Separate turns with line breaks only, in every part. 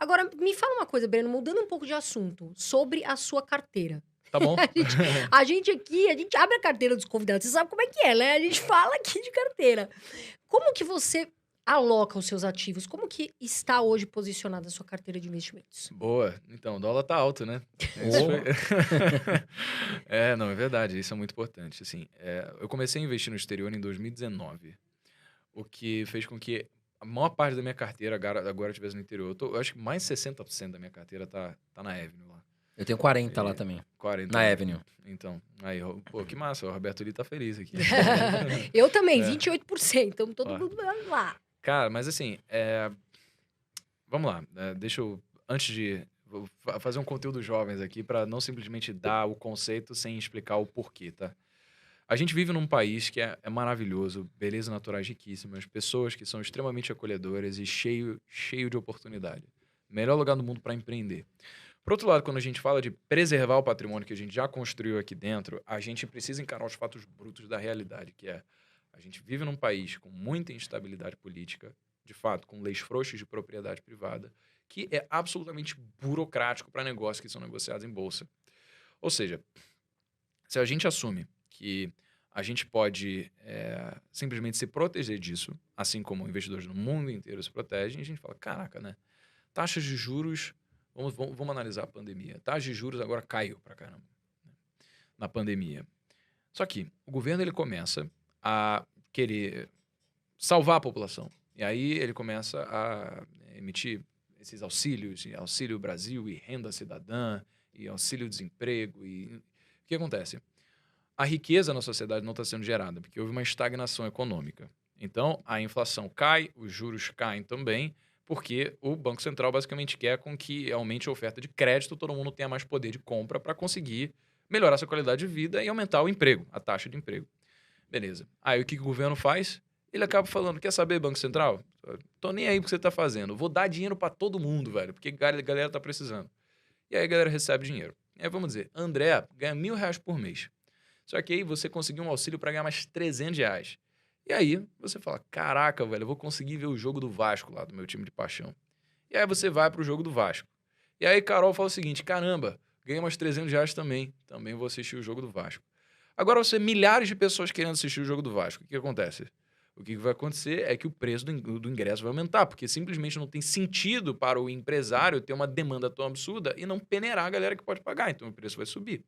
Agora, me fala uma coisa, Breno, mudando um pouco de assunto, sobre a sua carteira.
Tá bom?
A gente, a gente aqui, a gente abre a carteira dos convidados, você sabe como é que é, né? A gente fala aqui de carteira. Como que você aloca os seus ativos? Como que está hoje posicionada a sua carteira de investimentos?
Boa. Então, o dólar tá alto, né? Isso foi
Oh,
não, é verdade, isso é muito importante, assim, eu comecei a investir no exterior em 2019, o que fez com que a maior parte da minha carteira agora estivesse no interior. Eu acho que mais 60% da minha carteira tá na Avenue lá.
eu tenho 40 lá
E
também,
40
na
lá.
Avenue.
Então, aí, pô, que massa, o Roberto ali tá feliz aqui.
Eu também,
É,
28%, então todo
ó.
mundo vai lá.
Cara, mas assim, vamos lá, deixa eu, antes de vou fazer um conteúdo jovens aqui para não simplesmente dar o conceito sem explicar o porquê, tá? A gente vive num país que é maravilhoso, belezas naturais riquíssimas, pessoas que são extremamente acolhedoras e cheio de oportunidade. Melhor lugar do mundo para empreender. Por outro lado, quando a gente fala de preservar o patrimônio que a gente já construiu aqui dentro, a gente precisa encarar os fatos brutos da realidade, que é a gente vive num país com muita instabilidade política, de fato, com leis frouxas de propriedade privada, que é absolutamente burocrático para negócios que são negociados em bolsa. Ou seja, se a gente assume que a gente pode simplesmente se proteger disso, assim como investidores no mundo inteiro se protegem, a gente fala, caraca, né? Taxas de juros, vamos analisar a pandemia. Taxa de juros agora caiu pra caramba, né, na pandemia. Só que o governo ele começa a querer salvar a população. E aí ele começa a emitir esses auxílios, e Auxílio Brasil e Renda Cidadã e Auxílio-Desemprego. E o que acontece? A riqueza na sociedade não está sendo gerada, porque houve uma estagnação econômica. Então, a inflação cai, os juros caem também, porque o Banco Central basicamente quer com que aumente a oferta de crédito, todo mundo tenha mais poder de compra para conseguir melhorar sua qualidade de vida e aumentar o emprego, a taxa de emprego. Beleza. Aí o que o governo faz? Ele acaba falando, quer saber, Banco Central? Tô nem aí pro que você tá fazendo. Vou dar dinheiro para todo mundo, velho, porque a galera tá precisando. E aí a galera recebe dinheiro. E aí vamos dizer, André ganha R$ 1.000 por mês. Só que aí você conseguiu um auxílio para ganhar mais R$ 300. E aí você fala, caraca, velho, eu vou conseguir ver o jogo do Vasco lá, do meu time de paixão. E aí você vai pro jogo do Vasco. E aí Carol fala o seguinte, caramba, ganhei mais R$ 300 também. Também vou assistir o jogo do Vasco. Agora você, milhares de pessoas querendo assistir o jogo do Vasco. O que acontece? O que vai acontecer é que o preço do ingresso vai aumentar, porque simplesmente não tem sentido para o empresário ter uma demanda tão absurda e não peneirar a galera que pode pagar, então o preço vai subir.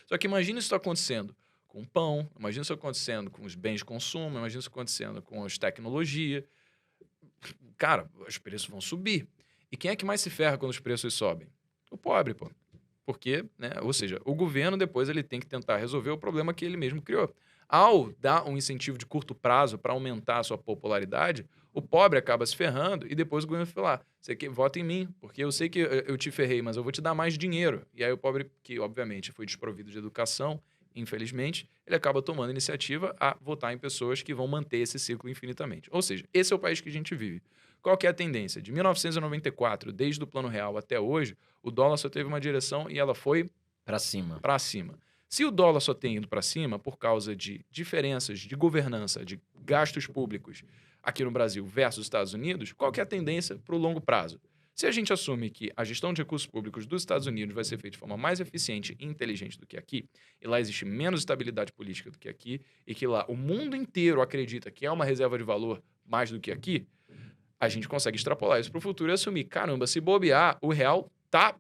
Só que imagina isso acontecendo com o pão, imagina isso acontecendo com os bens de consumo, imagina isso acontecendo com as tecnologias. Cara, os preços vão subir. E quem é que mais se ferra quando os preços sobem? O pobre, pô. Porque, né, ou seja, o governo depois ele tem que tentar resolver o problema que ele mesmo criou. Ao dar um incentivo de curto prazo para aumentar a sua popularidade, o pobre acaba se ferrando e depois o governo fala: você que vota em mim, porque eu sei que eu te ferrei, mas eu vou te dar mais dinheiro. E aí o pobre, que obviamente foi desprovido de educação, infelizmente, ele acaba tomando iniciativa a votar em pessoas que vão manter esse ciclo infinitamente. Ou seja, esse é o país que a gente vive. Qual que é a tendência? De 1994, desde o Plano Real até hoje, o dólar só teve uma direção e ela foi
Pra cima.
para cima. Se o dólar só tem ido para cima por causa de diferenças de governança, de gastos públicos aqui no Brasil versus os Estados Unidos, qual que é a tendência para o longo prazo? Se a gente assume que a gestão de recursos públicos dos Estados Unidos vai ser feita de forma mais eficiente e inteligente do que aqui, e lá existe menos estabilidade política do que aqui, e que lá o mundo inteiro acredita que é uma reserva de valor mais do que aqui, a gente consegue extrapolar isso para o futuro e assumir, caramba, se bobear, o real tá,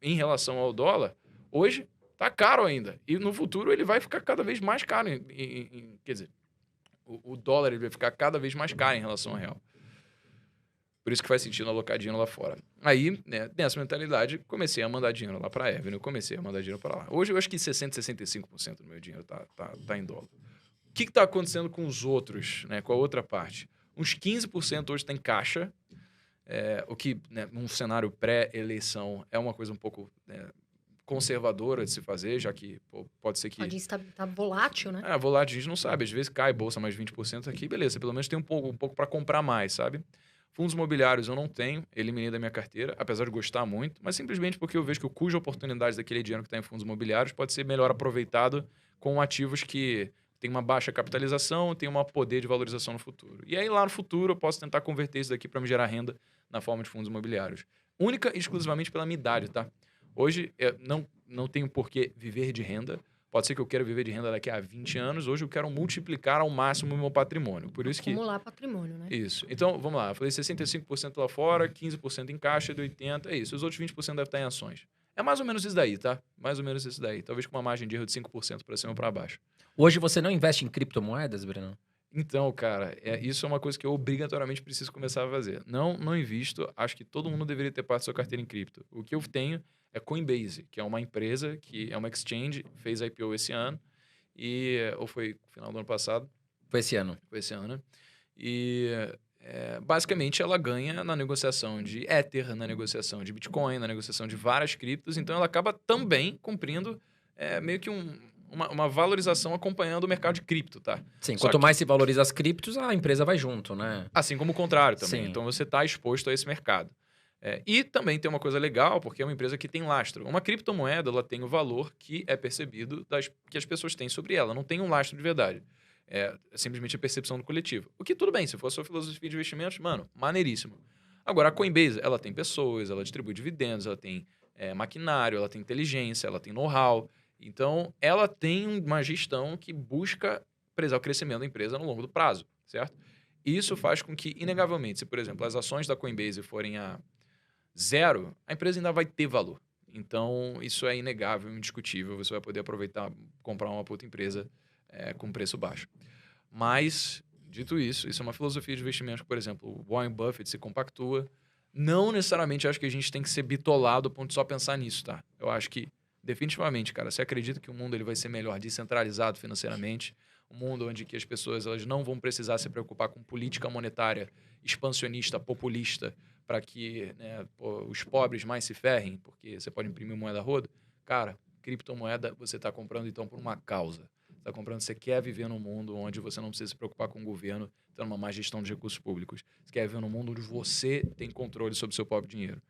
em relação ao dólar, hoje tá caro ainda. E no futuro ele vai ficar cada vez mais caro. Quer dizer, o dólar ele vai ficar cada vez mais caro em relação ao real. Por isso que faz sentido alocar dinheiro lá fora. Aí, né, nessa mentalidade, comecei a mandar dinheiro lá para a Avenue, comecei a mandar dinheiro para lá. Hoje eu acho que 65% do meu dinheiro tá em dólar. O que está acontecendo com os outros, né, com a outra parte? Uns 15% hoje tem caixa, o que, né, num cenário pré-eleição, é uma coisa um pouco, né, conservadora de se fazer, já que pode ser que...
Pode estar tá volátil, né?
volátil, a gente não sabe. Às vezes cai bolsa mais 20% aqui, beleza. Pelo menos tem um pouco para comprar mais, sabe? Fundos imobiliários eu não tenho, eliminei da minha carteira, apesar de gostar muito, mas simplesmente porque eu vejo que o custo de oportunidade daquele dinheiro que está em fundos imobiliários pode ser melhor aproveitado com ativos que têm uma baixa capitalização, têm um poder de valorização no futuro. E aí lá no futuro eu posso tentar converter isso daqui para me gerar renda na forma de fundos imobiliários. única e exclusivamente pela minha idade, tá? Hoje, eu não tenho por que viver de renda. Pode ser que eu queira viver de renda daqui a 20 anos. Hoje eu quero multiplicar ao máximo o meu patrimônio. Por isso que...
Acumular patrimônio, né?
Isso. Então, vamos lá. Eu falei 65% lá fora, 15% em caixa, de 80%. É isso. Os outros 20% devem estar em ações. É mais ou menos isso daí, tá? Mais ou menos isso daí. Talvez com uma margem de erro de 5% para cima ou para baixo.
Hoje você não investe em criptomoedas, Breno?
Então, cara, isso é uma coisa que eu obrigatoriamente preciso começar a fazer. Não invisto. Acho que todo mundo deveria ter parte da sua carteira em cripto. O que eu tenho é Coinbase, que é uma empresa, que é uma exchange, fez IPO esse ano. Ou foi no final do ano passado.
Foi esse ano.
Foi esse ano, né? E basicamente ela ganha na negociação de Ether, na negociação de Bitcoin, na negociação de várias criptos. Então ela acaba também cumprindo meio que uma valorização acompanhando o mercado de cripto, tá?
Sim,
Só
quanto
que-
mais se valoriza as criptos, a empresa vai junto, né?
Assim como o contrário também.
Sim.
Então você está exposto a esse mercado. E também tem uma coisa legal, porque é uma empresa que tem lastro. Uma criptomoeda, ela tem o valor que é percebido que as pessoas têm sobre ela. Não tem um lastro de verdade. É simplesmente a percepção do coletivo. O que tudo bem, se for a sua filosofia de investimentos, mano, maneiríssimo. Agora, a Coinbase, ela tem pessoas, ela distribui dividendos, ela tem maquinário, ela tem inteligência, ela tem know-how. Então, ela tem uma gestão que busca prezar o crescimento da empresa no longo do prazo, certo? Isso faz com que, inegavelmente, se, por exemplo, as ações da Coinbase forem a 0, a empresa ainda vai ter valor. Então, isso é inegável, indiscutível. Você vai poder aproveitar, comprar uma puta empresa com preço baixo. Mas, dito isso é uma filosofia de investimento que, por exemplo, o Warren Buffett se compactua. Não necessariamente acho que a gente tem que ser bitolado ao ponto de só pensar nisso, tá? Eu acho que, definitivamente, cara, você acredita que o mundo ele vai ser melhor descentralizado financeiramente, um mundo onde que as pessoas elas não vão precisar se preocupar com política monetária expansionista, populista, para que os pobres mais se ferrem, porque você pode imprimir moeda a rodo. Cara, criptomoeda você está comprando então por uma causa. Você está comprando, você quer viver num mundo onde você não precisa se preocupar com o governo, tendo uma má gestão de recursos públicos. Você quer viver num mundo onde você tem controle sobre o seu próprio dinheiro.